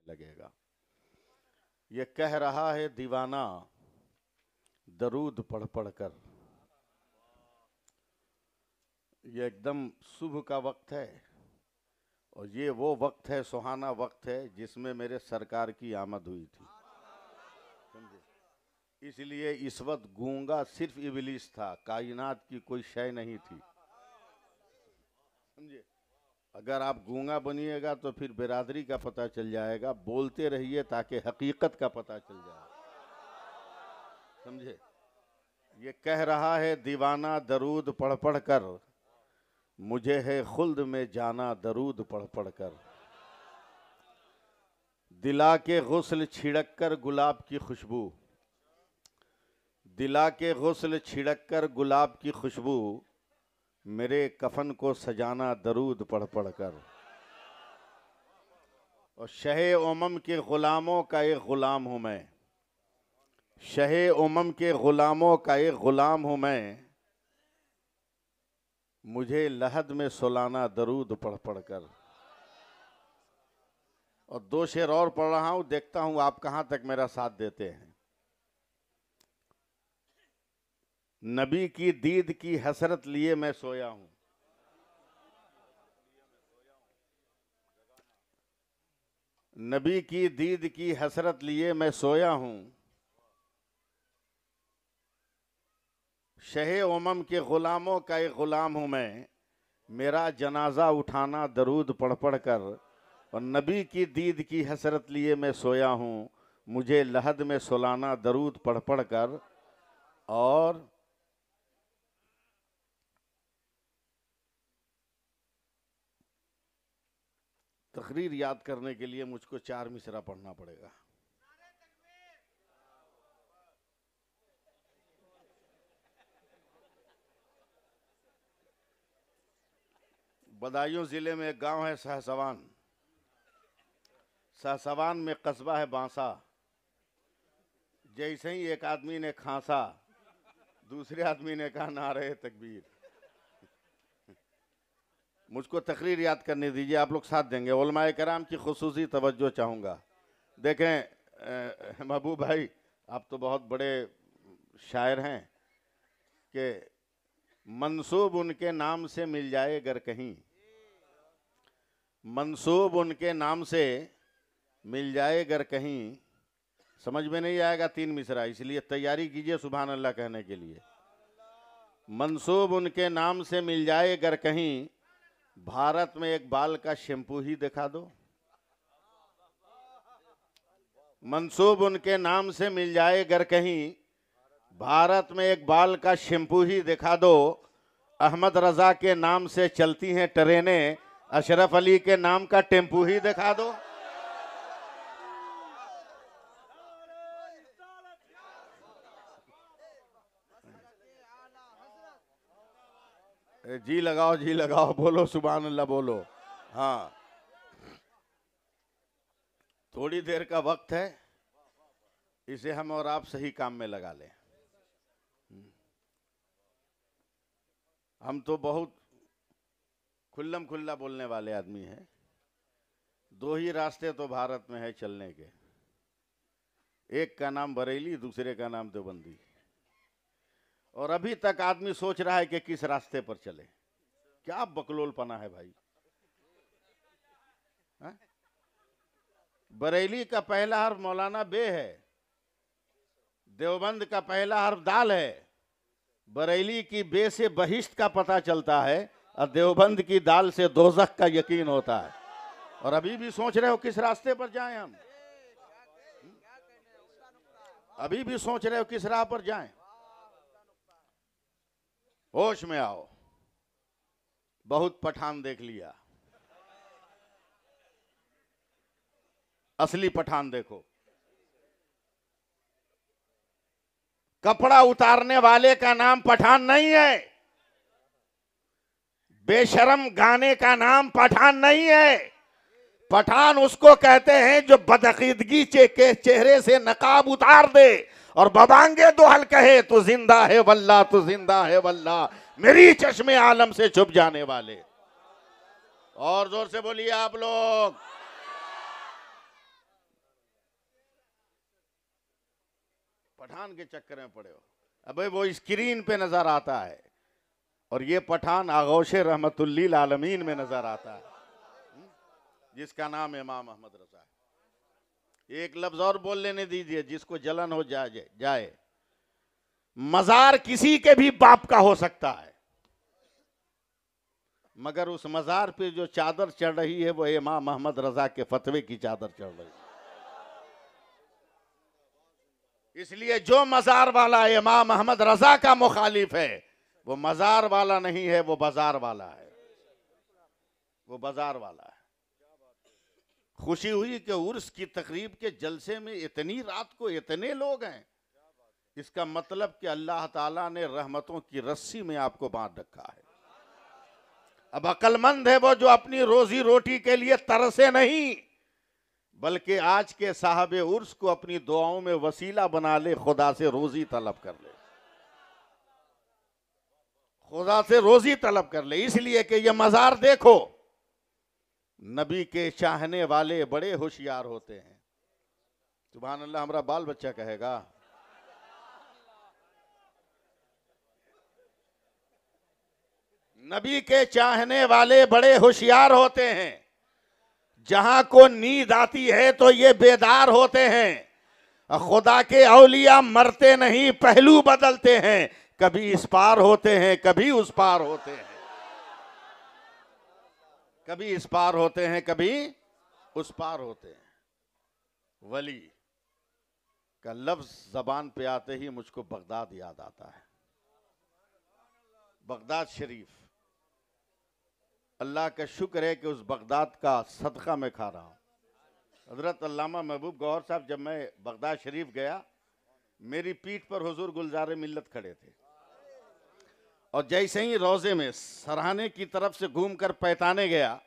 लगेगा। ये कह रहा है दीवाना दरूद पढ़ पढ़ कर, ये एकदम शुभ का वक्त है और ये वो वक्त है, सुहाना वक्त है जिसमें मेरे सरकार की आमद हुई थी, समझे। इसलिए इस वक्त गूंगा सिर्फ इबलीस था, कायनात की कोई शय नहीं थी, समझे। अगर आप गूंगा बनिएगा तो फिर बिरादरी का पता चल जाएगा, बोलते रहिए ताकि हकीकत का पता चल जाए, समझे। ये कह रहा है दीवाना दरूद पढ़ पढ़ कर, मुझे है खुल्द में जाना दरूद पढ़ पढ़ कर। दिला के गुस्ल छिड़क कर गुलाब की खुशबू, दिला के गुस्ल छिड़क कर गुलाब की खुशबू, मेरे कफन को सजाना दरूद पढ़ पढ़ कर। और शहे उमम के गुलामों का एक गुलाम हूँ मैं, शहे उमम के गुलामों का एक गुलाम हूँ मैं, मुझे लहद में सुलाना दरूद पढ़ पढ़ कर। और दो शेर और पढ़ रहा हूं, देखता हूं आप कहां तक मेरा साथ देते हैं। नबी की दीद की हसरत लिए मैं सोया हूं, नबी की दीद की हसरत लिए मैं सोया हूं, शहे उमम के गुलामों का एक गुलाम हूं मैं, मेरा जनाजा उठाना दरूद पढ़ पढ़ कर। और नबी की दीद की हसरत लिए मैं सोया हूँ, मुझे लहद में सुलाना दरूद पढ़ पढ़ कर। और तकरीर याद करने के लिए मुझको 4 मिसरा पढ़ना पड़ेगा। बदायूं जिले में एक गांव है सहसवान, सहसवान में कस्बा है बांसा। जैसे ही एक आदमी ने खांसा, दूसरे आदमी ने कहा नारे तकबीर। मुझको तकरीर याद करने दीजिए, आप लोग साथ देंगे। उलमाए कराम की खुसूसी तवज्जो चाहूँगा। देखें महबूब भाई, आप तो बहुत बड़े शायर हैं कि मंसूब उनके नाम से मिल जाए अगर कहीं, मंसूब उनके नाम से मिल जाए अगर कहीं। समझ में नहीं आएगा 3 मिसरा, इसलिए तैयारी कीजिए सुभान अल्लाह कहने के लिए। मंसूब उनके नाम से मिल जाए अगर कहीं, भारत में एक बाल का शैम्पू ही दिखा दो। मंसूब उनके नाम से मिल जाए अगर कहीं, भारत में एक बाल का शैम्पू ही दिखा दो। अहमद रजा के नाम से चलती हैं ट्रेनें, अशरफ अली के नाम का टेम्पू ही दिखा दो। जी लगाओ, जी लगाओ, बोलो सुभान अल्लाह बोलो। हाँ, थोड़ी देर का वक्त है, इसे हम और आप सही काम में लगा लें। हम तो बहुत खुल्लम खुल्ला बोलने वाले आदमी हैं। 2 ही रास्ते तो भारत में है चलने के, एक का नाम बरेली, दूसरे का नाम देवबंदी। और अभी तक आदमी सोच रहा है कि किस रास्ते पर चले। क्या बकलोलपना है भाई। हा? बरेली का पहला हर्फ मौलाना बे है, देवबंद का पहला हर्फ दाल है। बरेली की बे से बहिश्त का पता चलता है और देवबंद की दाल से दोज़ख का यकीन होता है। और अभी भी सोच रहे हो किस रास्ते पर जाएं हम, अभी भी सोच रहे हो किस राह पर जाएं। होश में आओ, बहुत पठान देख लिया, असली पठान देखो। कपड़ा उतारने वाले का नाम पठान नहीं है, बेशरम गाने का नाम पठान नहीं है। पठान उसको कहते हैं जो बदअकीदगी के चेहरे से नकाब उतार दे और बबांगे दोहल कहे तू जिंदा है वल्लाह, तू जिंदा है वल्लाह, मेरी चश्मे आलम से छुप जाने वाले। और जोर से बोलिए आप लोग। पठान के चक्कर में पड़े हो। अबे वो स्क्रीन पे नजर आता है और ये पठान आगोश रहमतुल्लिल आलमीन में नजर आता है, जिसका नाम इमाम अहमद रजा है। एक लफ्ज और बोल लेने दीजिए, जिसको जलन हो जाए। मजार किसी के भी बाप का हो सकता है, मगर उस मजार पे जो चादर चढ़ रही है वो इमाम अहमद रजा के फतवे की चादर चढ़ रही है। इसलिए जो मजार वाला इमाम अहमद रजा का मुखालिफ है वो मजार वाला नहीं है, वो बाजार वाला है, वो बाजार वाला है। खुशी हुई कि उर्स की तकरीब के जलसे में इतनी रात को इतने लोग हैं, इसका मतलब कि अल्लाह ताला ने रहमतों की रस्सी में आपको बांध रखा है। अब अक्लमंद है वो जो अपनी रोजी रोटी के लिए तरसे नहीं, बल्कि आज के साहबे उर्स को अपनी दुआओं में वसीला बना ले, खुदा से रोजी तलब कर ले, खुदा से रोजी तलब कर ले। इसलिए कि ये मजार देखो, नबी के चाहने वाले बड़े होशियार होते हैं। सुभान अल्लाह, हमारा बाल बच्चा कहेगा। नबी के चाहने वाले बड़े होशियार होते हैं। जहां को नींद आती है तो ये बेदार होते हैं। खुदा के औलिया मरते नहीं, पहलू बदलते हैं, कभी इस पार होते हैं, कभी उस पार होते हैं, कभी इस पार होते हैं, कभी उस पार होते हैं। वली का लफ्ज जबान पे आते ही मुझको बगदाद याद आता है। बगदाद शरीफ, अल्लाह का शुक्र है कि उस बगदाद का सदका मैं खा रहा हूँ। हजरत अल्लामा महबूब गौहर साहब, जब मैं बगदाद शरीफ गया, मेरी पीठ पर हुजूर गुलजार मिल्लत खड़े थे, और जैसे ही रोजे में सरहाने की तरफ से घूमकर पैताने गया,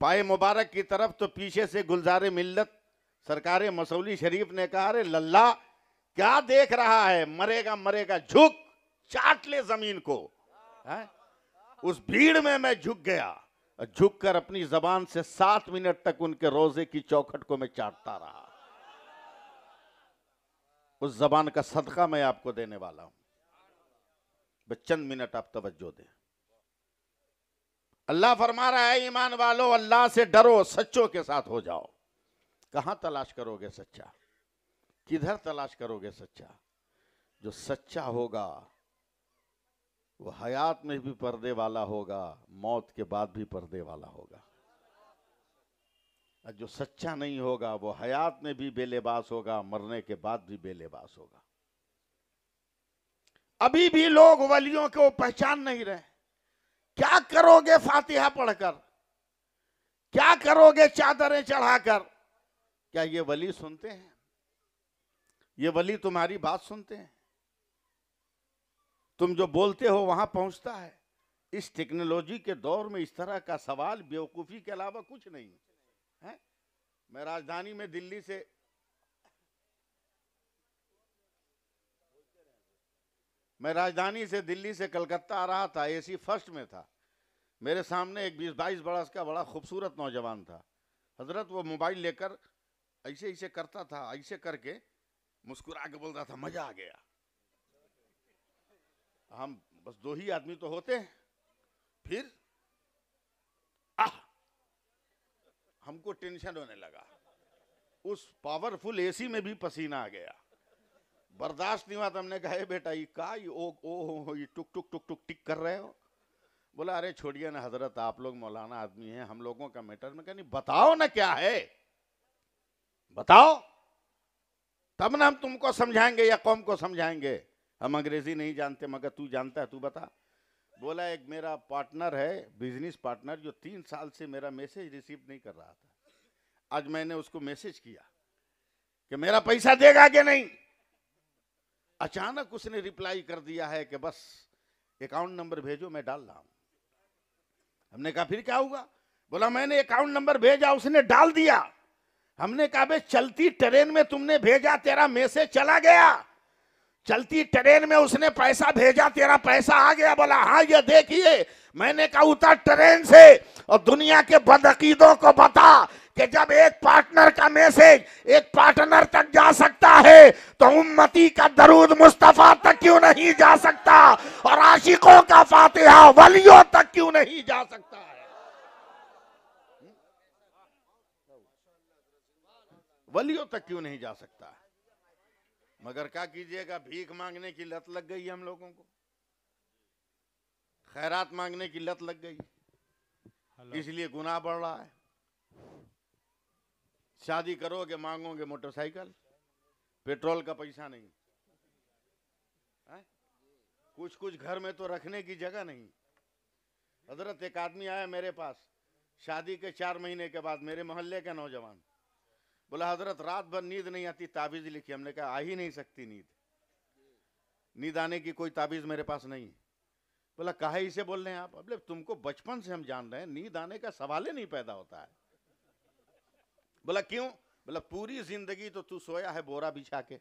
पाए मुबारक की तरफ, तो पीछे से गुलजार मिल्लत सरकार मसौली शरीफ ने कहा, अरे लल्ला क्या देख रहा है, मरेगा मरेगा, झुक चाट ले जमीन को। है? उस भीड़ में मैं झुक गया, झुक कर अपनी जबान से 7 मिनट तक उनके रोजे की चौखट को मैं चाटता रहा। उस जबान का सदका मैं आपको देने वाला हूं, बस चंद मिनट आप तवज्जो दें। अल्लाह फरमा रहा है, ईमान वालो अल्लाह से डरो, सच्चों के साथ हो जाओ। कहां तलाश करोगे सच्चा, किधर तलाश करोगे सच्चा? जो सच्चा होगा वो हयात में भी पर्दे वाला होगा, मौत के बाद भी पर्दे वाला होगा। और जो सच्चा नहीं होगा वो हयात में भी बेलिबास होगा, मरने के बाद भी बेलिबास होगा। अभी भी लोग वलियों को पहचान नहीं रहे। क्या करोगे फातिहा पढ़कर, क्या करोगे चादरें चढ़ाकर? क्या ये वली सुनते हैं? ये वली तुम्हारी बात सुनते हैं? तुम जो बोलते हो वहां पहुंचता है? इस टेक्नोलॉजी के दौर में इस तरह का सवाल बेवकूफी के अलावा कुछ नहीं है। मैं राजधानी में दिल्ली से कलकत्ता आ रहा था, एसी फर्स्ट में था। मेरे सामने एक 20-22 बरस का बड़ा खूबसूरत नौजवान था। हजरत वो मोबाइल लेकर ऐसे ऐसे करता था, ऐसे करके मुस्कुरा के बोलता था, मजा आ गया। हम बस 2 ही आदमी तो होते हैं। फिर हमको टेंशन होने लगा। उस पावरफुल एसी में भी पसीना आ गया, बर्दाश्त नहीं हुआ। तो हमने कहा, बेटा ये का ये टुक टुक टुक टुक टिक कर रहे हो? बोला, अरे छोड़िए ना हजरत, आप लोग मौलाना आदमी हैं, हम लोगों का मैटर। में कहा, नहीं बताओ ना क्या है, बताओ तब ना हम तुमको समझाएंगे या कौम को समझाएंगे। हम अंग्रेजी नहीं जानते, मगर तू जानता है, तू बता। बोला, एक मेरा पार्टनर है, बिजनेस पार्टनर, जो 3 साल से मेरा मैसेज रिसीव नहीं कर रहा था। आज मैंने उसको मैसेज किया कि मेरा पैसा देगा कि नहीं। अचानक उसने रिप्लाई कर दिया है कि बस अकाउंट नंबर भेजो, मैं डाल रहा हूं। हमने कहा, फिर क्या हुआ? बोला, मैंने अकाउंट नंबर भेजा, उसने डाल दिया। हमने कहा, बे चलती ट्रेन में तुमने भेजा, तेरा मैसेज चला गया। चलती ट्रेन में उसने पैसा भेजा, तेरा पैसा आ गया। बोला, हाँ ये देखिए। मैंने कहा, उतर ट्रेन से और दुनिया के बदअकीदों को बता कि जब एक पार्टनर का मैसेज एक पार्टनर तक जा सकता है तो उम्मती का दरूद मुस्तफा तक क्यों नहीं जा सकता, और आशिकों का फातिहा वलियों तक क्यों नहीं जा सकता है। वलियों तक क्यों नहीं जा सकता है। मगर क्या कीजिएगा, भीख मांगने की लत लग गई हम लोगों को, खैरात मांगने की लत लग गई, इसलिए गुनाह बढ़ रहा है। शादी करोगे मांगोगे मोटरसाइकिल, पेट्रोल का पैसा नहीं है? कुछ कुछ घर में तो रखने की जगह नहीं। हजरत एक आदमी आया मेरे पास, शादी के 4 महीने के बाद, मेरे मोहल्ले का नौजवान, बोला हजरत रात भर नींद नहीं आती, ताबीज लिखी। हमने कहा आ ही नहीं सकती नींद आने की कोई ताबीज मेरे पास नहीं। बोला काहे इसे बोल रहे हैं आप? बोले तुमको बचपन से हम जान रहे हैं, नींद आने का सवाल ही नहीं पैदा होता है। बोला क्यों? बोला पूरी जिंदगी तो तू सोया है बोरा बिछा के,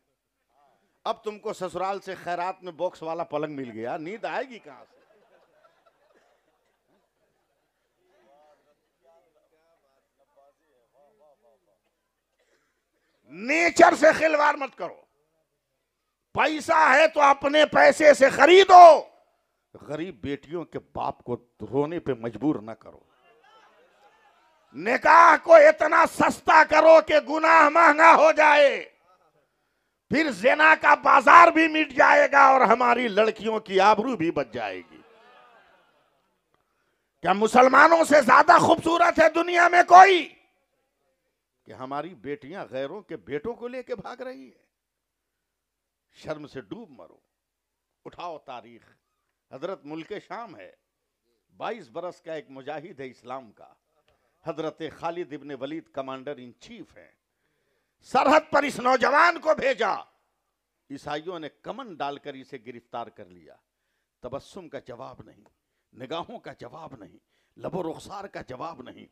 अब तुमको ससुराल से खैरात में बॉक्स वाला पलंग मिल गया, नींद आएगी कहां से? नेचर से खिलवाड़ मत करो। पैसा है तो अपने पैसे से खरीदो, गरीब बेटियों के बाप को रोने पे मजबूर न करो। निकाह को इतना सस्ता करो कि गुनाह महंगा हो जाए, फिर ज़िना का बाजार भी मिट जाएगा और हमारी लड़कियों की आबरू भी बच जाएगी। क्या मुसलमानों से ज्यादा खूबसूरत है दुनिया में कोई कि हमारी बेटियां गैरों के बेटों को लेके भाग रही है? शर्म से डूब मरो। उठाओ तारीख, हजरत मुल्क शाम है, 22 बरस का एक मुजाहिद है इस्लाम का, हजरत खालिद इब्ने वलीद कमांडर इन चीफ है। सरहद पर इस नौजवान को भेजा, ईसाइयों ने कमन डालकर इसे गिरफ्तार कर लिया। तबस्सुम का जवाब नहीं, निगाहों का जवाब नहीं, लबो रुखसार का जवाब नहीं।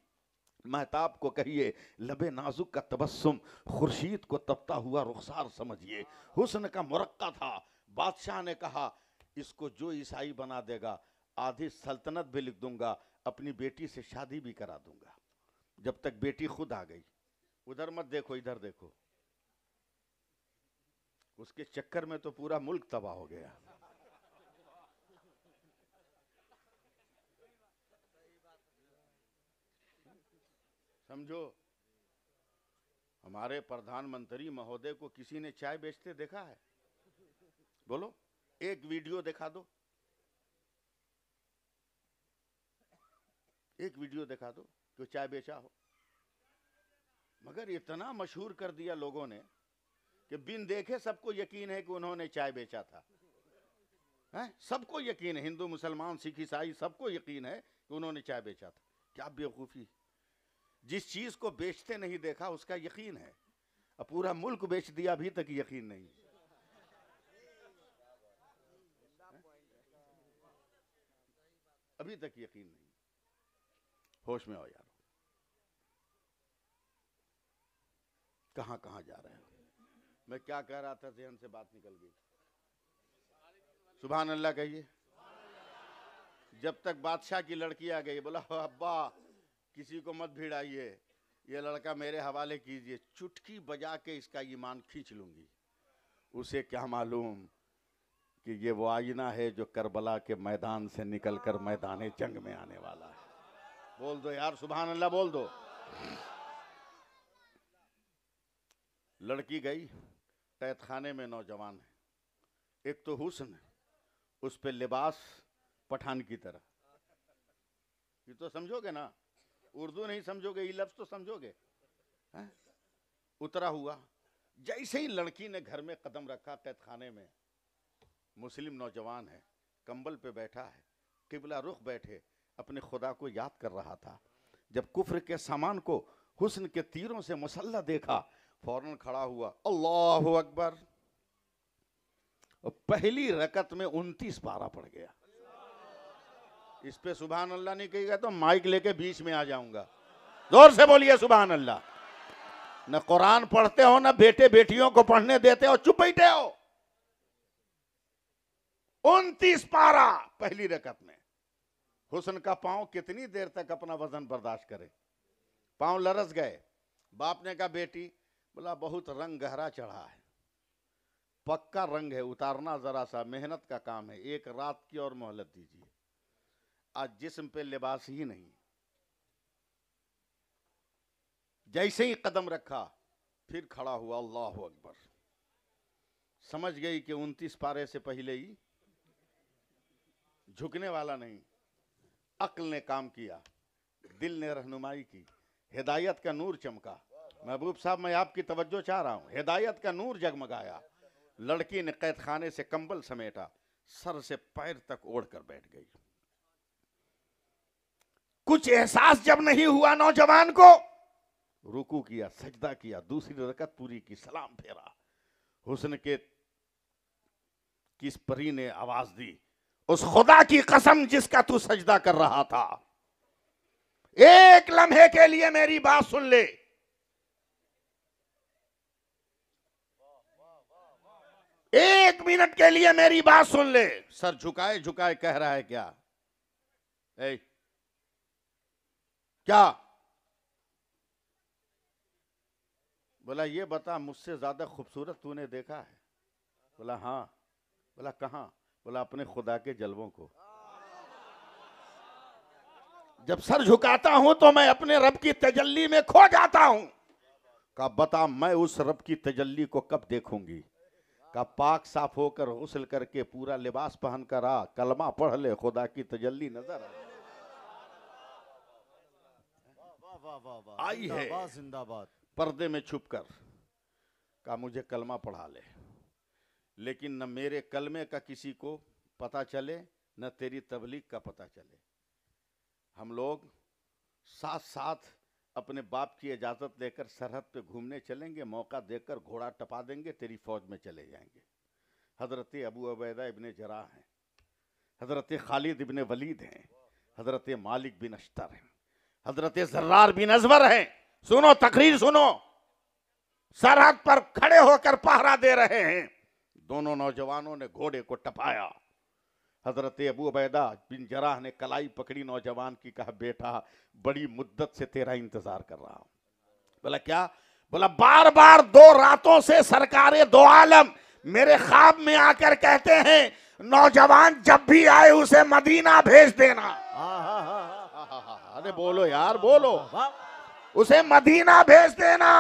महताब को कहिए लबे नाजुक का तबस्सुम, खुर्शीद को तपता हुआ रुखसार समझिए। हुस्न का मुरक्का था। बादशाह ने कहा इसको जो ईसाई बना देगा आधी सल्तनत भी लिख दूंगा, अपनी बेटी से शादी भी करा दूंगा। जब तक बेटी खुद आ गई, उधर मत देखो इधर देखो, उसके चक्कर में तो पूरा मुल्क तबाह हो गया। समझो, हमारे प्रधानमंत्री महोदय को किसी ने चाय बेचते देखा है? बोलो, एक वीडियो दिखा दो, एक वीडियो दिखा दो कि चाय बेचा हो। मगर इतना मशहूर कर दिया लोगों ने कि बिन देखे सबको यकीन है कि उन्होंने चाय बेचा था। हैं? सबको यकीन है, हिंदू मुसलमान सिख ईसाई सबको यकीन है कि उन्होंने चाय बेचा था। क्या बेवकूफ़ी! जिस चीज को बेचते नहीं देखा उसका यकीन है, अब पूरा मुल्क बेच दिया, अभी तक यकीन नहीं। अभी तक यकीन नहीं। होश में आओ यार, कहां कहां जा रहे हो? मैं क्या कह रहा था, ज़हन से बात निकल गई। सुभान अल्लाह कहिए। जब तक बादशाह की लड़की आ गई, बोला अब्बा किसी को मत भिड़ाइए, ये लड़का मेरे हवाले कीजिए, चुटकी बजा के इसका ईमान खींच लूंगी। उसे क्या मालूम कि ये वो आईना है जो करबला के मैदान से निकलकर मैदान जंग में आने वाला है। बोल दो यार सुभान अल्लाह, बोल दो। लड़की गई, कैद खाने में नौजवान है, एक तो हुस्न, उस पे लिबास पठान की तरह। ये तो समझोगे ना, उर्दू नहीं समझोगे, ये लफ्ज तो समझोगे। उतरा हुआ, जैसे ही लड़की ने घर में कदम रखा कैद खाने में, मुस्लिम नौजवान है, कंबल पे बैठा है, किबला रुख बैठे, अपने खुदा को याद कर रहा था। जब कुफ्र के सामान को हुस्न के तीरों से मुसल्ला देखा, फौरन खड़ा हुआ, अल्लाहु अकबर। पहली रकत में 29 पारा पड़ गया। इस पे सुभान अल्लाह नहीं कहेगा तो माइक लेके बीच में आ जाऊंगा। जोर से बोलिए सुभान अल्लाह। न कुरान पढ़ते हो, न बेटे बेटियों को पढ़ने देते हो, चुप बैठे हो। 29 पारा पहली रकत में। हुस्न का पांव कितनी देर तक अपना वजन बर्दाश्त करे? पांव लरस गए, बाप ने कहा बेटी, बोला बहुत रंग गहरा चढ़ा है, पक्का रंग है, उतारना जरा सा मेहनत का काम है, एक रात की और मोहलत दीजिए। आज जिस्म पे लिबास ही नहीं। जैसे ही कदम रखा फिर खड़ा हुआ, अल्लाह अकबर। समझ गई कि 29 पारे से पहले ही झुकने वाला नहीं। अक्ल ने काम किया, दिल ने रहनुमाई की, हिदायत का नूर चमका। महबूब साहब, मैं आपकी तवज्जो चाह रहा हूं। हिदायत का नूर जगमगाया। लड़की ने कैद खाने से कंबल समेटा, सर से पैर तक ओढ़ कर बैठ गई। कुछ एहसास जब नहीं हुआ नौजवान को, रुकू किया, सजदा किया, दूसरी रकत पूरी की, सलाम फेरा। हुस्न के किस परी ने आवाज दी, उस खुदा की कसम जिसका तू सजदा कर रहा था, एक लम्हे के लिए मेरी बात सुन ले। एक मिनट के लिए मेरी बात सुन ले। सर झुकाए झुकाए कह रहा है क्या? क्या? बोला ये बता, मुझसे ज्यादा खूबसूरत तूने देखा है? बोला हाँ। बोला कहां? बोला अपने खुदा के जलवों को। जब सर झुकाता हूं तो मैं अपने रब की तजल्ली में खो जाता हूं। का बता, मैं उस रब की तजल्ली को कब देखूंगी? का पाक साफ होकर गुस्ल करके पूरा लिबास पहन कर आ, कलमा पढ़ ले, खुदा की तजल्ली नजर आई है। जिंदाबाद। पर्दे में छुपकर का मुझे कलमा पढ़ा ले, लेकिन न मेरे कलमे का किसी को पता चले, न तेरी तबलीग का पता चले। हम लोग साथ साथ अपने बाप की इजाजत लेकर सरहद पे घूमने चलेंगे, मौका देकर घोड़ा टपा देंगे, तेरी फौज में चले जाएंगे। हजरत अबू उबैदा इब्ने जराह हैं, हजरत खालिद इब्ने वलीद हैं, हजरत मालिक बिन अश्तर हैं, हजरत जर्रार बिन अजवर हैं। सुनो, तकरीर सुनो। सरहद पर खड़े होकर पहरा दे रहे हैं। दोनों नौजवानों ने घोड़े को टपाया। हजरत अबू उबैदा बिन जराह ने कलाई पकड़ी नौजवान की, कहा बेटा बड़ी मुद्दत से तेरा इंतजार कर रहा हूं। बोला क्या? बोला बार बार 2 रातों से सरकारे दो आलम मेरे ख्वाब में आकर कहते हैं, नौजवान जब भी आए उसे मदीना भेज देना। अरे बोलो यार, बोलो। उसे मदीना भेज देना।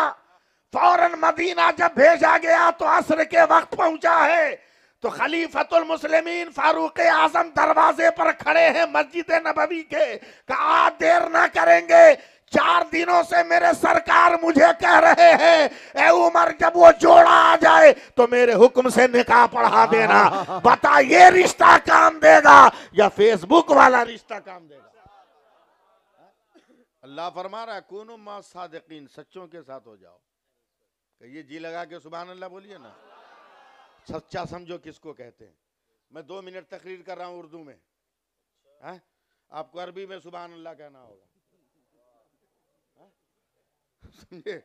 फौरन मदीना जब भेजा गया तो असर के वक्त पहुंचा है, तो खलीफतुल मुस्लिमीन फारूक आजम दरवाजे पर खड़े हैं मस्जिद नबवी के। कहा देर ना करेंगे, 4 दिनों से मेरे सरकार मुझे कह रहे हैं, ए उमर जब वो जोड़ा आ जाए तो मेरे हुक्म से निकाह पढ़ा देना। बता ये रिश्ता काम देगा या फेसबुक वाला रिश्ता काम देगा? अल्लाह फरमा रहा है कूनु मा सादिकीन, सच्चों के साथ हो जाओ। कहिए जी लगा के सुभान अल्लाह बोलिए ना। सच्चा समझो किसको कहते हैं। मैं 2 मिनट तकरीर कर रहा हूं उर्दू में, है? आपको अरबी में सुभान अल्लाह कहना होगा, समझे?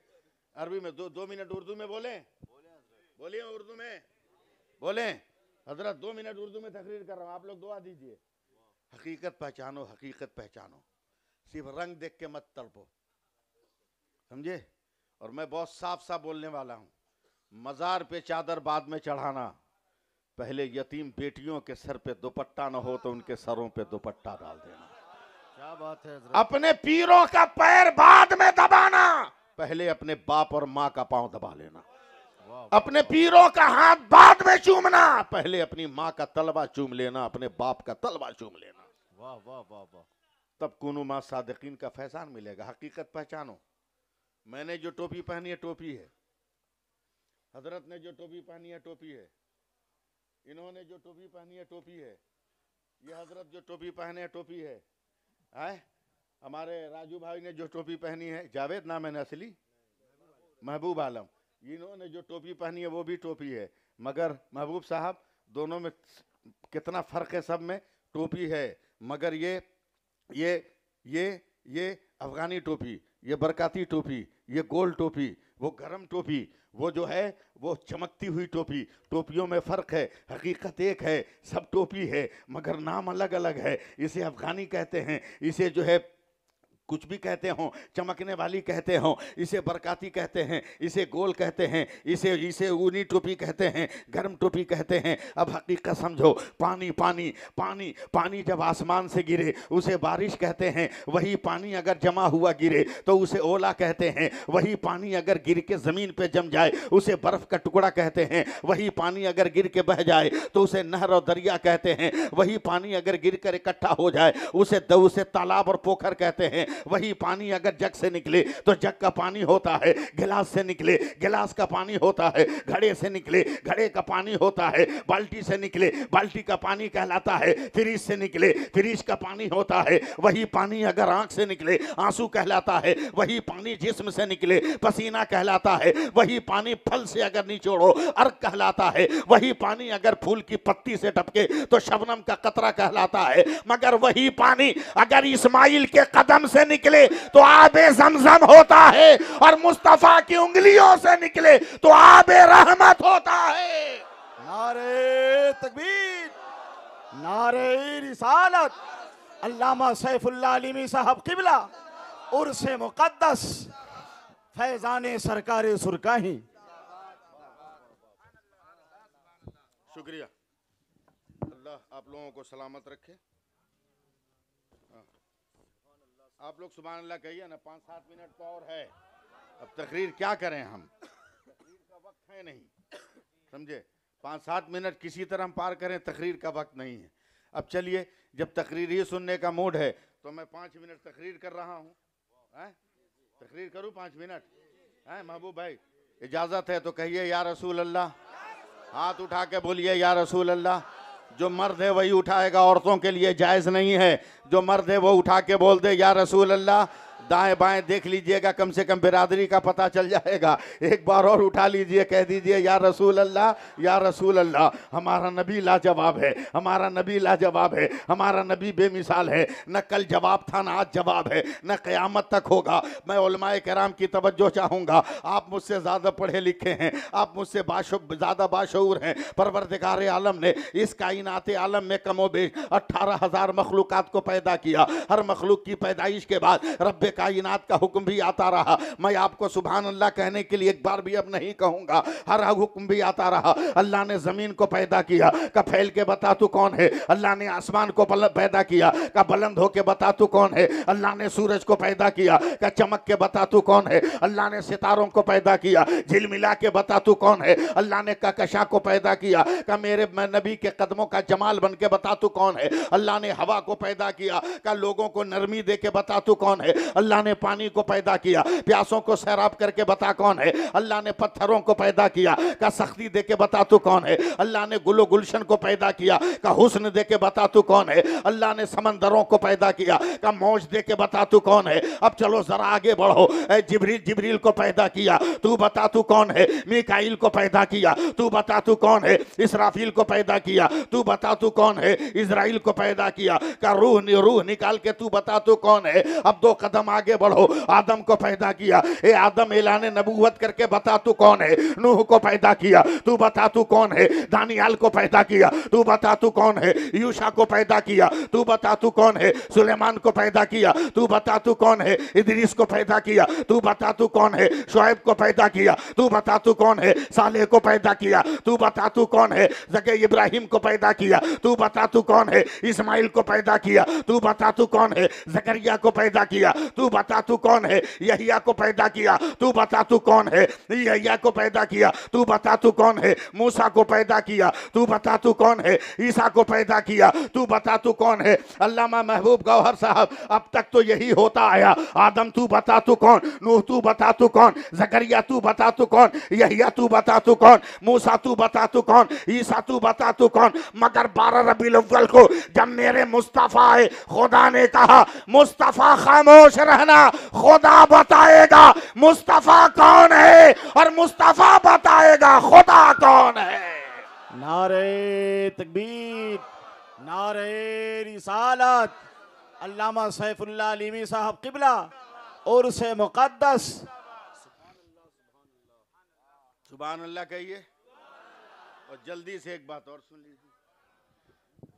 अरबी में 2 मिनट उर्दू में बोले, बोलिए उर्दू में बोले। हजरत 2 मिनट उर्दू में तकरीर कर रहा हूं, आप लोग दुआ दीजिए। हकीकत पहचानो, हकीकत पहचानो, सिर्फ रंग देख के मत तड़पो, समझे? और मैं बहुत साफ साफ बोलने वाला हूं, मजार पे चादर बाद में चढ़ाना, पहले यतीम बेटियों के सर पे दुपट्टा न हो तो उनके सरों पे दुपट्टा डाल देना। क्या बात है। अपने पीरों का पैर बाद में दबाना, पहले अपने बाप और माँ का पांव दबा लेना। अपने पीरों का हाथ बाद में चूमना, पहले अपनी माँ का तलवा चूम लेना, अपने बाप का तलवा चूम लेना। वाह वाह वाह वाह। तब कुनु मा सादिकीन का फैजान मिलेगा। हकीकत पहचानो। मैंने जो टोपी पहनी है टोपी है, हजरत ने जो टोपी पहनी है टोपी है, इन्होंने जो टोपी पहनी है टोपी है, ये हजरत जो टोपी पहने है टोपी है, हमारे राजू भाई ने जो टोपी पहनी है, जावेद नाम है ना असली, महबूब आलम, इन्होंने जो टोपी पहनी है वो भी टोपी है। मगर महबूब साहब दोनों में कितना फर्क है? सब में टोपी है, मगर ये अफगानी टोपी, ये बरकाती टोपी, ये गोल टोपी, वो गरम टोपी, वो जो है वो चमकती हुई टोपी। टोपियों में फर्क है, हकीकत एक है, सब टोपी है मगर नाम अलग अलग है। इसे अफगानी कहते हैं, इसे जो है कुछ भी कहते हो, चमकने वाली कहते हो, इसे बरकाती कहते हैं, इसे गोल कहते हैं, इसे इसे ऊनी टोपी कहते हैं, गर्म टोपी कहते हैं। अब हकीकत समझो, पानी पानी पानी पानी जब आसमान से गिरे उसे बारिश कहते हैं। वही पानी अगर जमा हुआ गिरे तो उसे ओला कहते हैं। वही पानी अगर गिर के ज़मीन पे जम जाए उसे बर्फ़ का टुकड़ा कहते हैं। वही पानी अगर गिर के बह जाए तो उसे नहर और दरिया कहते हैं। वही पानी अगर गिर कर इकट्ठा हो जाए उसे तालाब और पोखर कहते हैं। वही पानी अगर जग से निकले तो जग का पानी होता है, गिलास से निकले गिलास का पानी होता है, घड़े से निकले घड़े का पानी होता है, बाल्टी से निकले बाल्टी का पानी कहलाता है, फ्रिज से निकले फ्रिज का पानी होता है। वही पानी अगर आंख से निकले आंसू कहलाता है। वही पानी जिस्म से निकले पसीना कहलाता है। वही पानी फल से अगर निचोड़ो अर्क कहलाता है। वही पानी अगर फूल की पत्ती से टपके तो शबनम का कतरा कहलाता है। मगर वही पानी अगर इस्माइल के कदम से निकले तो आबे ज़मज़म होता है, और मुस्तफा की उंगलियों से निकले तो आबे रहमत होता है। नारे तकबीर, नारे रिसालत। अल्लामा सैफुल्लाह अलीमी साहब किबला उर्से मुक़द्दस फैज़ाने सरकारे सुरकाही। शुक्रिया। अल्लाह आप लोगों को सलामत रखे। आप लोग सुभान अल्लाह कहिए ना। 5-7 मिनट तो और है। अब तकरीर क्या करें हम, तकरीर का वक्त है नहीं, समझे। 5-7 मिनट किसी तरह हम पार करें, तकरीर का वक्त नहीं है। अब चलिए, जब तकरीर ही सुनने का मूड है तो मैं 5 मिनट तकरीर कर रहा हूँ। तकरीर करूँ 5 मिनट? महबूब भाई इजाज़त है तो कहिए या रसूल अल्लाह। हाथ उठा के बोलिए या रसूल अल्लाह। जो मर्द है वही उठाएगा, औरतों के लिए जायज़ नहीं है। जो मर्द है वो उठा के बोल दे या रसूल अल्लाह। दाएं बाएं देख लीजिएगा, कम से कम बिरादरी का पता चल जाएगा। एक बार और उठा लीजिए, कह दीजिए या रसूल अल्लाह, या रसूल अल्लाह। हमारा नबी लाजवाब है, हमारा नबी लाजवाब है, हमारा नबी बेमिसाल है। न कल जवाब था, न आज जवाब है, न क़यामत तक होगा। मैं उलमाए किराम की तवज्जो चाहूँगा। आप मुझसे ज़्यादा पढ़े लिखे हैं, आप मुझसे ज़्यादा बाशऊर हैं। परवरदिगार आलम ने इस कायनात आलम में कमोबेश 18,000 मखलूक़ात को पैदा किया। हर मखलूक की पैदाइश के बाद रब्बे कायनात का हुक्म भी आता रहा। मैं आपको सुभान अल्लाह कहने के लिए एक बार भी अब नहीं कहूँगा, हर हुक्म भी आता रहा। अल्लाह ने ज़मीन को पैदा किया, का फैल के बता तू कौन है। अल्लाह ने आसमान को पैदा किया, का बुलंद होके बता तू कौन है। अल्लाह ने सूरज को पैदा किया, का चमक के बता तू कौन है। अल्लाह ने सितारों को पैदा किया, झिलमिला के बता तू कौन है। अल्लाह ने कहकशा को पैदा किया, का मेरे नबी के कदमों का जमाल बन के बता तू कौन है। अल्लाह ने हवा को पैदा किया, का लोगों को नरमी दे के बता तू कौन है। अल्लाह ने पानी को पैदा किया, प्यासों को सैराब करके बता कौन है। अल्लाह ने पत्थरों को पैदा किया, का सख्ती दे के बता तू कौन है। अल्लाह ने गुलो गुलशन को पैदा किया, का हुस्न दे के बता तू कौन है। अल्लाह ने समंदरों को पैदा किया, का मौज दे के बता तू कौन है। अब चलो जरा आगे बढ़ो। जिब्रील को पैदा किया, तू बता तू कौन है। मीकाईल को पैदा किया, तू बता तू कौन है। इसराफील को पैदा किया, तू बता तू कौन है। इजराइल को पैदा किया, का रूह निकाल के तू बता तू कौन है। अब 2 कदम आगे बढ़ो। आदम को पैदा किया, ए आदम ऐलान नबूवत करके बता तू कौन है। नूह को पैदा किया, तू बता तू कौन है। दानियाल को पैदा किया, तू बता तू कौन है। यूशा को पैदा किया, तू बता तू कौन है। सुलेमान को पैदा किया, तू बता तू कौन है। इदरीस को पैदा किया, तू बता तू कौन है। शुएब को पैदा किया, तू बता तू कौन है। सालेह को पैदा किया, तू बता तू कौन है। जगह इब्राहिम को पैदा किया, तू बता तू कौन है। इस्माइल को पैदा किया, तू बता तू कौन है। जकरिया को पैदा किया, तू बता तू कौन है। यहिया को पैदा किया, तू बता तू कौन है। यहिया को पैदा किया, तू बता तू कौन है। मूसा को पैदा किया, तू बता तू कौन है। ईसा को पैदा किया, तू बता तू कौन है। अल्लामा महबूब गौहर साहब, अब तक तो यही होता आया। आदम तू बता तू कौन, नूह तू बता तू कौन, जकरिया तू बता तू कौन, यहिया तू बता तू कौन, मूसा तू बता तू कौन, ईसा तू बता तू कौन। मगर 12 रबीउल अव्वल को जब मेरे मुस्तफा है, खुदा ने कहा मुस्तफा खामोश रहना, खुदा बताएगा मुस्तफा कौन है और मुस्तफा बताएगा खुदा कौन है। नारे तकबीर, नारे रिसालत। अल्लामा सैफुल्लाह अलीमी साहब किबला और से मुक़द्दस। सुभान अल्लाह कहिए। और जल्दी से एक बात और सुन लीजिए।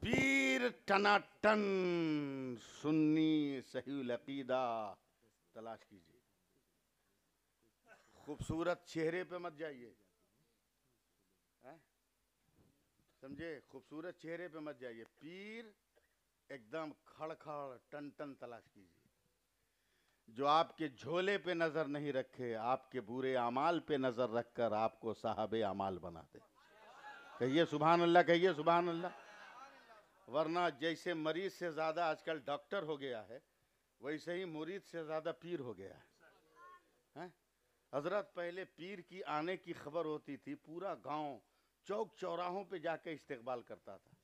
पीर टनाटन सुन्नी सही अकीदा तलाश कीजिए। खूबसूरत चेहरे पे मत जाइए, समझे? खूबसूरत चेहरे पे मत जाइए। पीर एकदम खड़खड़ टन टन तलाश कीजिए, जो आपके झोले पे नजर नहीं रखे, आपके बुरे अमाल पे नजर रखकर आपको साहबे अमाल बना दे। कहिए सुभान अल्लाह, कहिए सुभान अल्लाह। वरना जैसे मरीज से ज्यादा आजकल डॉक्टर हो गया है, वैसे ही मुरीद से ज्यादा पीर हो गया है। हजरत पहले पीर की आने की खबर होती थी, पूरा गांव चौक चौराहों पे जाके इस्तेकबाल करता था।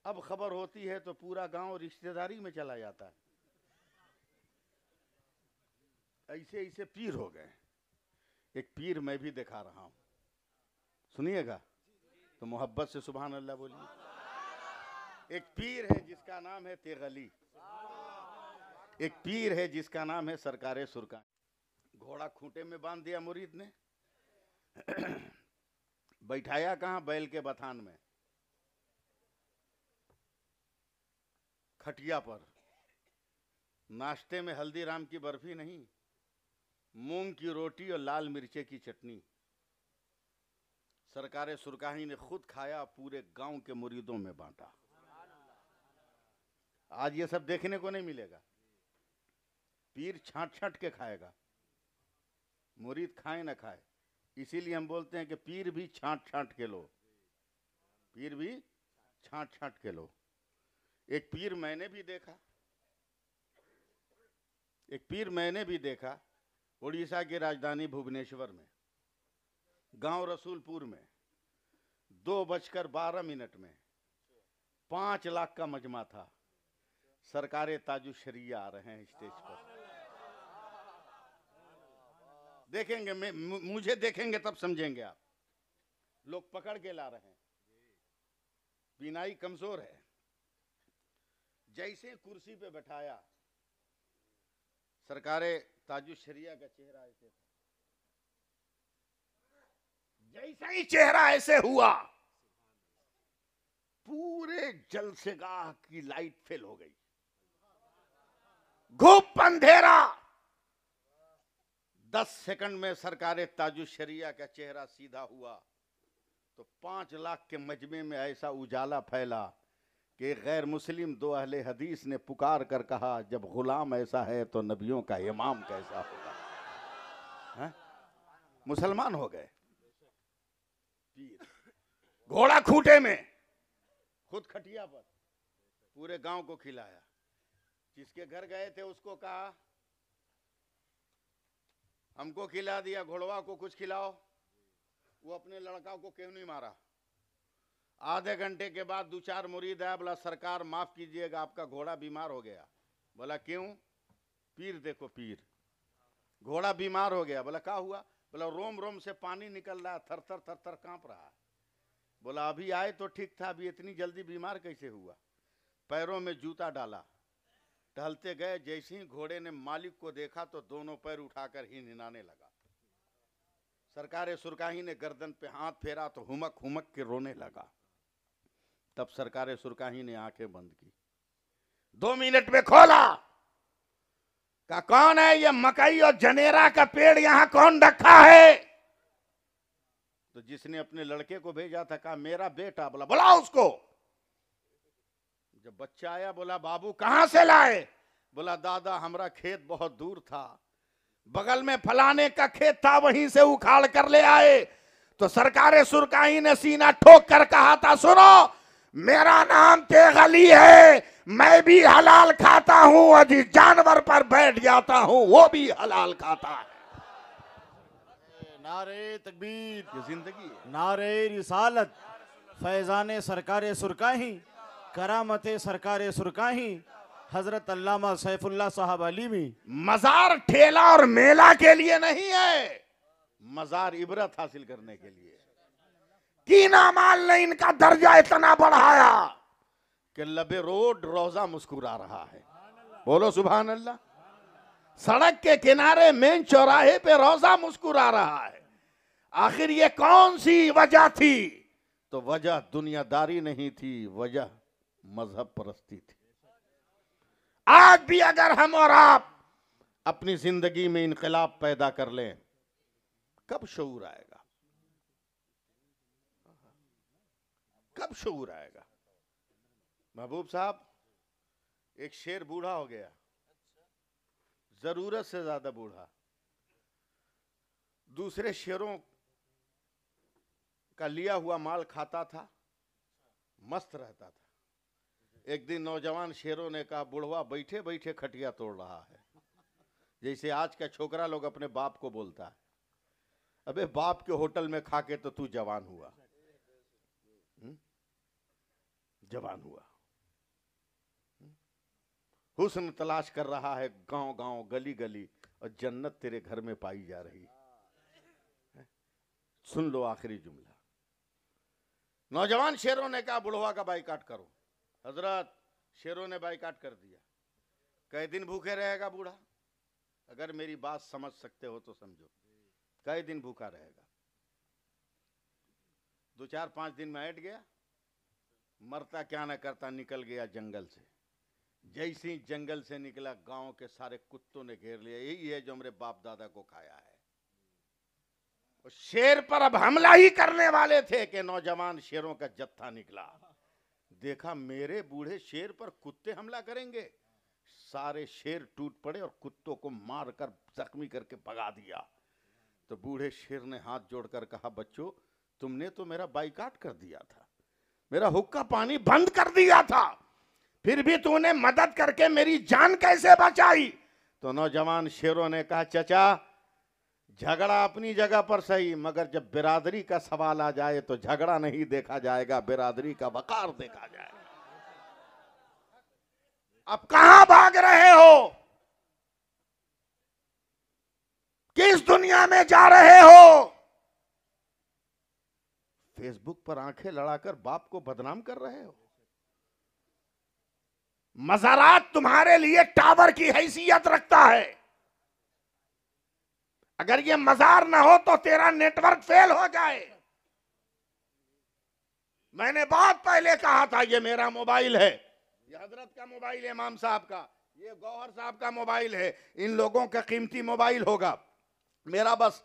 अब खबर होती है तो पूरा गांव रिश्तेदारी में चला जाता है। ऐसे ऐसे पीर हो गए। एक पीर मैं भी दिखा रहा हूं, सुनिएगा तो मोहब्बत से सुभान अल्लाह बोलिए। एक पीर है जिसका नाम है तेगली, एक पीर है जिसका नाम है सरकारे सुरका। घोड़ा खूंटे में बांध दिया मुरीद ने, बैठाया कहां? बैल के बथान में, खटिया पर। नाश्ते में हल्दीराम की बर्फी नहीं, मूंग की रोटी और लाल मिर्चे की चटनी। सरकारे सुरकाही ने खुद खाया, पूरे गांव के मुरीदों में बांटा। आज ये सब देखने को नहीं मिलेगा। पीर छांट छांट के खाएगा, मुरीद खाए ना खाए। इसीलिए हम बोलते हैं कि पीर भी छांट छांट के लो, पीर भी छांट छांट के लो। एक पीर मैंने भी देखा, एक पीर मैंने भी देखा उड़ीसा की राजधानी भुवनेश्वर में, गांव रसूलपुर में, 2:12 में 5 लाख का मजमा था। सरकारे ताजु शरिया आ रहे हैं स्टेज पर, देखेंगे, मुझे देखेंगे तब समझेंगे आप। लोग पकड़ के ला रहे हैं, बीनाई कमजोर है। जैसे कुर्सी पे बैठाया, सरकारे ताजु शरिया का चेहरा ऐसे था। जैसा ही चेहरा ऐसे हुआ, पूरे जलसेगाह की लाइट फेल हो गई। घुप अंधेरा। 10 सेकंड में सरकारे ताजु शरिया का चेहरा सीधा हुआ तो 5 लाख के मजमे में ऐसा उजाला फैला कि गैर मुस्लिम 2 अहले हदीस ने पुकार कर कहा, जब गुलाम ऐसा है तो नबियों का इमाम कैसा होगा। है? मुसलमान हो गए। पीर घोड़ा खूंटे में, खुद खटिया पर, पूरे गांव को खिलाया। जिसके घर गए थे उसको कहा, हमको खिला दिया, घोड़वा को कुछ खिलाओ। वो अपने लड़का को क्यों नहीं मारा? आधे घंटे के बाद 2-4 मुरीद आया, बोला सरकार माफ कीजिएगा, आपका घोड़ा बीमार हो गया। बोला क्यों? पीर देखो, पीर, घोड़ा बीमार हो गया। बोला क्या हुआ? बोला रोम रोम से पानी निकल रहा, थर थर थर थर कांप रहा। बोला अभी आए तो ठीक था, अभी इतनी जल्दी बीमार कैसे हुआ? पैरों में जूता डाला, टहलते गए। जैसे ही घोड़े ने मालिक को देखा तो दोनों पैर उठाकर ही हिलाने लगा। सरकारे सुरकाही ने गर्दन पे हाथ फेरा तो हुमक हुमक के रोने लगा। तब सरकारे सुरकाही ने आंखें बंद की, 2 मिनट में खोला। कहा कौन है ये? मकई और जनेरा का पेड़ यहां कौन रखा है? तो जिसने अपने लड़के को भेजा था कहा मेरा बेटा। बोला बुलाओ उसको। जब बच्चा आया, बोला बाबू कहां से लाए? बोला दादा हमारा खेत बहुत दूर था, बगल में फलाने का खेत था, वहीं से उखाड़ कर ले आए। तो सरकारे सुरकाही ने सीना ठोक कर कहा था, सुनो मेरा नाम तेगली है, मैं भी हलाल खाता हूं, और जिस जानवर पर बैठ जाता हूं वो भी हलाल खाता है। नारे तकबीर, ये जिंदगी है। नारे रिसालत, फैजान सरकारे सुरकाही, करामते सरकारे सुरकाही, हजरत अल्लामा सैफुल्लाह साहब अलीमी। मजार ठेला और मेला के लिए नहीं है, मजार इबरत हासिल करने के लिए। कीना माल ने इनका दर्जा इतना बढ़ाया कि लबे रोड रोजा मुस्कुरा रहा है। बोलो सुभान अल्लाह। सड़क के किनारे मेन चौराहे पे रोजा मुस्कुरा रहा है। आखिर ये कौन सी वजह थी? तो वजह दुनियादारी नहीं थी, वजह मजहब परस्ती थी। आज भी अगर हम और आप अपनी जिंदगी में इनकलाब पैदा कर लें, कब शऊर आएगा? कब शऊर आएगा? महबूब साहब, एक शेर बूढ़ा हो गया, जरूरत से ज्यादा बूढ़ा, दूसरे शेरों का लिया हुआ माल खाता था, मस्त रहता था। एक दिन नौजवान शेरों ने कहा, बुढ़वा बैठे बैठे खटिया तोड़ रहा है। जैसे आज का छोकरा लोग अपने बाप को बोलता है, अबे बाप के होटल में खा के तो तू जवान हुआ, जवान हुआ। हुस्न तलाश कर रहा है गांव गांव, गली गली, और जन्नत तेरे घर में पाई जा रही है। सुन लो आखिरी जुमला। नौजवान शेरों ने कहा, बुढ़वा का बाइकाट करो। हजरत, शेरों ने बाइकाट कर दिया। कई दिन भूखे रहेगा बूढ़ा? अगर मेरी बात समझ सकते हो तो समझो, कई दिन भूखा रहेगा? 2-4-5 दिन में हट गया, मरता क्या न करता, निकल गया जंगल से। जैसे ही जंगल से निकला, गांव के सारे कुत्तों ने घेर लिया। यही है जो मेरे बाप दादा को खाया है। शेर पर अब हमला ही करने वाले थे कि नौजवान शेरों का जत्था निकला। देखा मेरे बूढ़े शेर पर कुत्ते हमला करेंगे, सारे शेर टूट पड़े और कुत्तों को मारकर जख्मी करके भगा दिया। तो बूढ़े शेर ने हाथ जोड़कर कहा, बच्चों, तुमने तो मेरा बाइकाट कर दिया था, मेरा हुक्का पानी बंद कर दिया था, फिर भी तूने मदद करके मेरी जान कैसे बचाई? तो नौजवान शेरों ने कहा, चचा, झगड़ा अपनी जगह पर सही, मगर जब बिरादरी का सवाल आ जाए तो झगड़ा नहीं देखा जाएगा, बिरादरी का वकार देखा जाएगा। अब कहां भाग रहे हो? किस दुनिया में जा रहे हो? फेसबुक पर आंखें लड़ाकर बाप को बदनाम कर रहे हो। मज़ारात तुम्हारे लिए टावर की हैसियत रखता है। अगर ये मज़ार ना हो तो तेरा नेटवर्क फेल हो जाए। मैंने बहुत पहले कहा था, ये मेरा मोबाइल है, ये हजरत का मोबाइल है, इमाम साहब का, ये गौहर साहब का मोबाइल है, इन लोगों का कीमती मोबाइल होगा, मेरा बस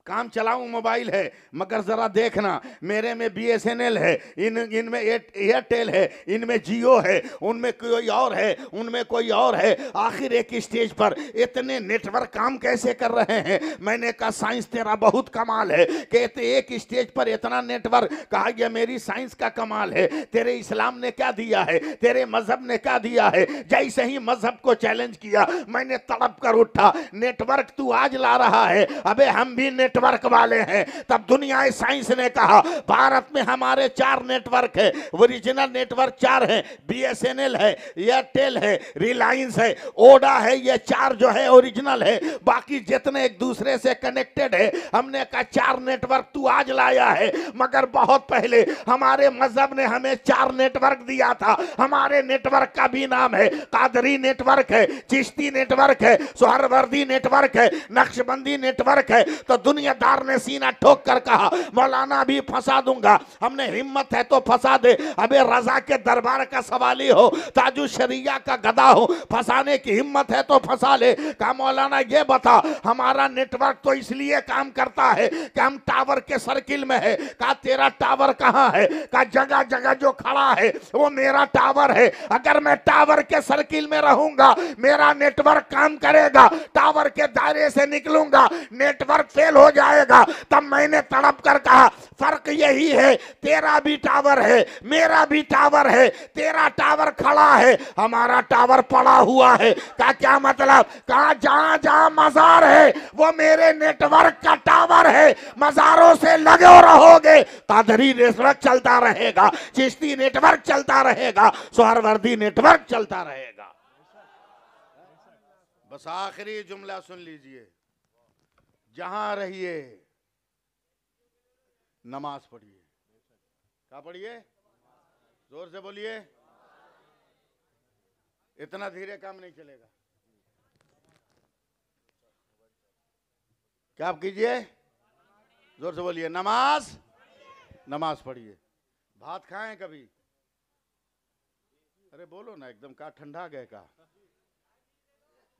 काम चलाऊं मोबाइल है। मगर जरा देखना, मेरे में BSNL है, इनमें एयरटेल है, इनमें जियो है, उनमें कोई और है, उनमें कोई और है। आखिर एक स्टेज पर इतने नेटवर्क काम कैसे कर रहे हैं? मैंने कहा, साइंस तेरा बहुत कमाल है, कहते एक स्टेज पर इतना नेटवर्क। कहा, यह मेरी साइंस का कमाल है। तेरे इस्लाम ने क्या दिया है, तेरे मजहब ने क्या दिया है? जैसे ही मजहब को चैलेंज किया, मैंने तड़प कर उठा, नेटवर्क तू आज ला रहा है, अबे हम भी नेटवर्क वाले हैं। तब दुनिया साइंस ने कहा, भारत में हमारे 4 नेटवर्क है, ओरिजिनल नेटवर्क 4 है, BSNL है, एयरटेल है, रिलायंस है, ओडा है, ये 4 जो है ओरिजिनल है, बाकी जितने एक दूसरे से कनेक्टेड है। हमने कहा 4 नेटवर्क तू आज लाया है, मगर बहुत पहले हमारे मजहब ने हमें 4 नेटवर्क दिया था। हमारे नेटवर्क का भी नाम है, कादरी नेटवर्क है, चिश्ती नेटवर्क है, सोहरवर्दी नेटवर्क है, नक्शबंदी नेटवर्क है। तो दुनियादार ने सीना ठोक कर कहा, मौलाना भी फंसा दूंगा। हमने हिम्मत है तो फंसा दे। अबे रजा के दरबार का सवाली हो, ताजु शरिया का गदा हो, फंसाने की हिम्मत है तो फंसा ले। कहा, मौलाना ये बता, हमारा नेटवर्क तो इसलिए काम करता है कि हम टावर के सर्किल में है। कहा, तेरा टावर कहां है? कहा, जगह जगह जो खड़ा है वो मेरा टावर है। अगर मैं टावर के सर्किल में रहूंगा, मेरा नेटवर्क काम करेगा, टावर के दायरे से निकलूंगा, नेटवर्क फेल हो जाएगा। तब मैंने तड़प कर कहा, फर्क यही है, तेरा भी टावर है, मेरा भी टावर है, तेरा टावर खड़ा है, हमारा टावर पड़ा हुआ है। का क्या मतलब? कहा, जहां जहां मजार है वो मेरे नेटवर्क का टावर है, मजारों से लगे रहोगे, कादरी नेटवर्क चलता रहेगा, चिश्ती नेटवर्क चलता रहेगा, सोहरवर्दी नेटवर्क चलता रहेगा। बस आखिरी जुमला सुन लीजिए, जहां रहिए नमाज पढ़िए। क्या पढ़िए? जोर से बोलिए, इतना धीरे काम नहीं चलेगा। क्या आप कीजिए? जोर से बोलिए, नमाज, नमाज पढ़िए। भात खाएं कभी? अरे बोलो ना, एकदम का ठंडा गए का।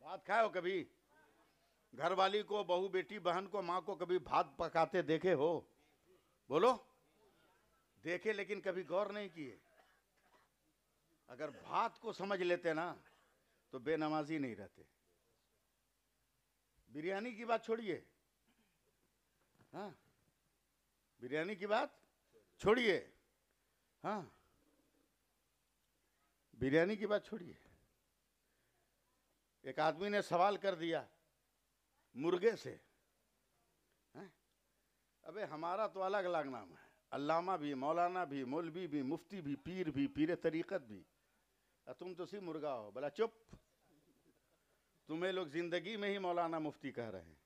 भात खाए हो कभी? घर वाली को, बहू, बेटी, बहन को, माँ को कभी भात पकाते देखे हो? बोलो। देखे, लेकिन कभी गौर नहीं किए। अगर भात को समझ लेते ना तो बेनमाजी नहीं रहते। बिरयानी की बात छोड़िए, हाँ, बिरयानी की बात छोड़िए, हाँ, बिरयानी की बात छोड़िए। एक आदमी ने सवाल कर दिया मुर्गे से, हैं? अबे हमारा तो अलग अलग नाम है, अल्लामा भी, मौलाना भी, मौलवी भी, मुफ्ती भी, पीर भी, पीर तरीकत भी, तुम तो सी मुर्गा हो। बोला चुप, तुम्हें लोग जिंदगी में ही मौलाना मुफ्ती कह रहे हैं,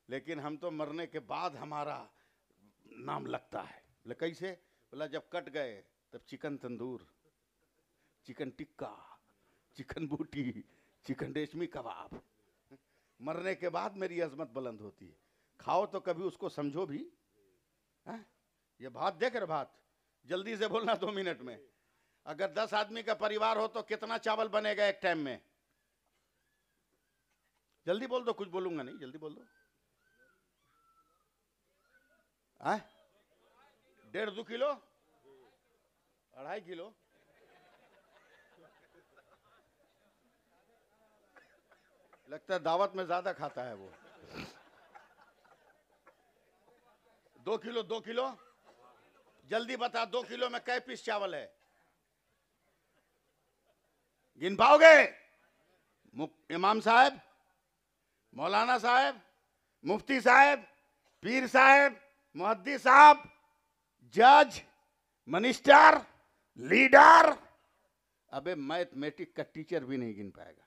लेकिन हम तो मरने के बाद हमारा नाम लगता है। बोले कैसे? बोला जब कट गए तब चिकन तंदूर, चिकन टिक्का, चिकन बूटी, चिकन रेशमी कबाब। मरने के बाद मेरी अजमत बुलंद होती है। खाओ तो कभी उसको समझो भी, है? ये भात देख रहे, भात जल्दी से बोलना 2 मिनट में। अगर 10 आदमी का परिवार हो तो कितना चावल बनेगा एक टाइम में? जल्दी बोल दो, कुछ बोलूंगा नहीं, जल्दी बोल दो। 1.5-2 किलो, 2.5 किलो, लगता है दावत में ज्यादा खाता है वो। 2 किलो, 2 किलो, जल्दी बता, 2 किलो में कै पीस चावल है? गिन पाओगे? इमाम साहब, मौलाना साहब, मुफ्ती साहब, पीर साहब, मुहद्दिस साहब, जज, मिनिस्टर, लीडर, अबे मैथमेटिक का टीचर भी नहीं गिन पाएगा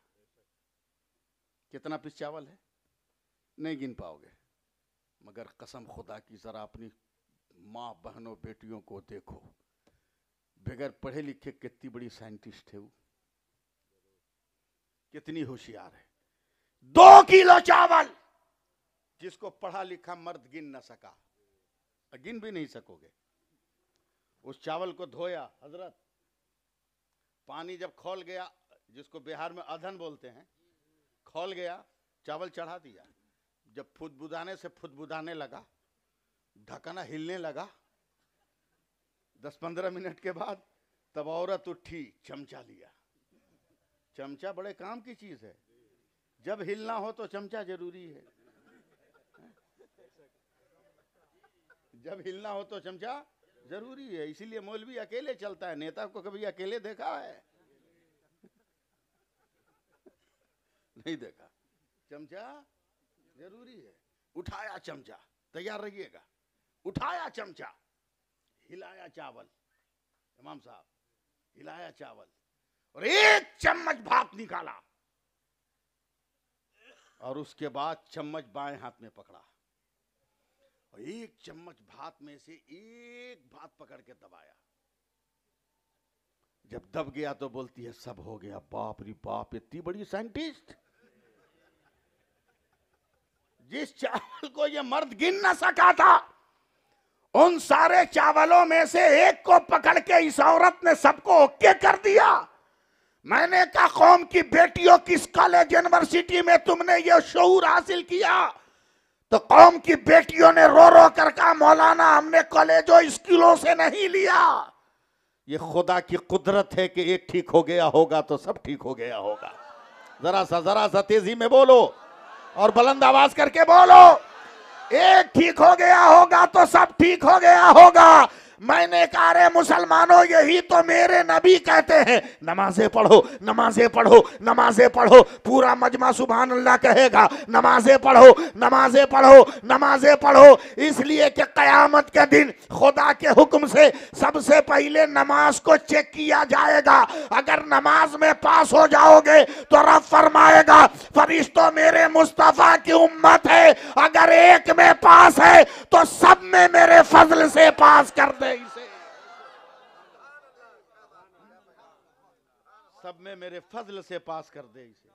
कितना पीस चावल है, नहीं गिन पाओगे। मगर कसम खुदा की जरा अपनी माँ बहनों बेटियों को देखो, बगैर पढ़े लिखे कितनी बड़ी साइंटिस्ट है वो, कितनी होशियार है। 2 किलो चावल जिसको पढ़ा लिखा मर्द गिन न सका, गिन भी नहीं सकोगे। उस चावल को धोया हजरत, पानी जब खौल गया, जिसको बिहार में अधन बोलते हैं, खौल गया, चावल चढ़ा दिया। जब फुदबुदाने से फुदबुदाने लगा, ढकना हिलने लगा, 10-15 मिनट के बाद तब औरत उठी, चमचा लिया। चमचा बड़े काम की चीज है, जब हिलना हो तो चमचा जरूरी है। जब हिलना हो तो चमचा जरूरी है, इसीलिए मौलवी अकेले चलता है। नेता को कभी अकेले देखा है? नहीं देखा। चमचा जरूरी है। उठाया चमचा, तैयार रहिएगा, उठाया चमचा, हिलाया चावल, इमाम साहब हिलाया चावल, और 1 चम्मच भात निकाला, और उसके बाद चम्मच बाएं हाथ में पकड़ा, और 1 चम्मच भात में से 1 भात पकड़ के दबाया। जब दब गया तो बोलती है सब हो गया। बाप रे बाप, इतनी बड़ी साइंटिस्ट। जिस चावल को ये मर्द गिन न सका था, उन सारे चावलों में से 1 को पकड़ के इस औरत ने सबको ओके कर दिया। मैंने कहा कौम की बेटियों, किस कॉलेज यूनिवर्सिटी में तुमने ये शऊर हासिल किया? तो कौम की बेटियों ने रो रो कर कहा मौलाना हमने कॉलेजों स्कूलों से नहीं लिया। ये खुदा की कुदरत है कि एक ठीक हो गया होगा तो सब ठीक हो गया होगा। जरा सा तेजी में बोलो और बुलंद आवाज करके बोलो, एक ठीक हो गया होगा तो सब ठीक हो गया होगा। मैंने कहा रे मुसलमानों, यही तो मेरे नबी कहते हैं, नमाजें पढ़ो, नमाजें पढ़ो, नमाजें पढ़ो। पूरा मजमा सुभान अल्लाह कहेगा, नमाजें पढ़ो, नमाजें पढ़ो, नमाजें पढ़ो। इसलिए कि कयामत के दिन खुदा के हुक्म से सबसे पहले नमाज को चेक किया जाएगा। अगर नमाज में पास हो जाओगे तो रब फरमाएगा फरिश्तों मेरे मुस्तफा की उम्मत है, अगर एक में पास है तो सब में मेरे फजल से पास कर दे इसे, सब में मेरे फजल से पास कर दे इसे।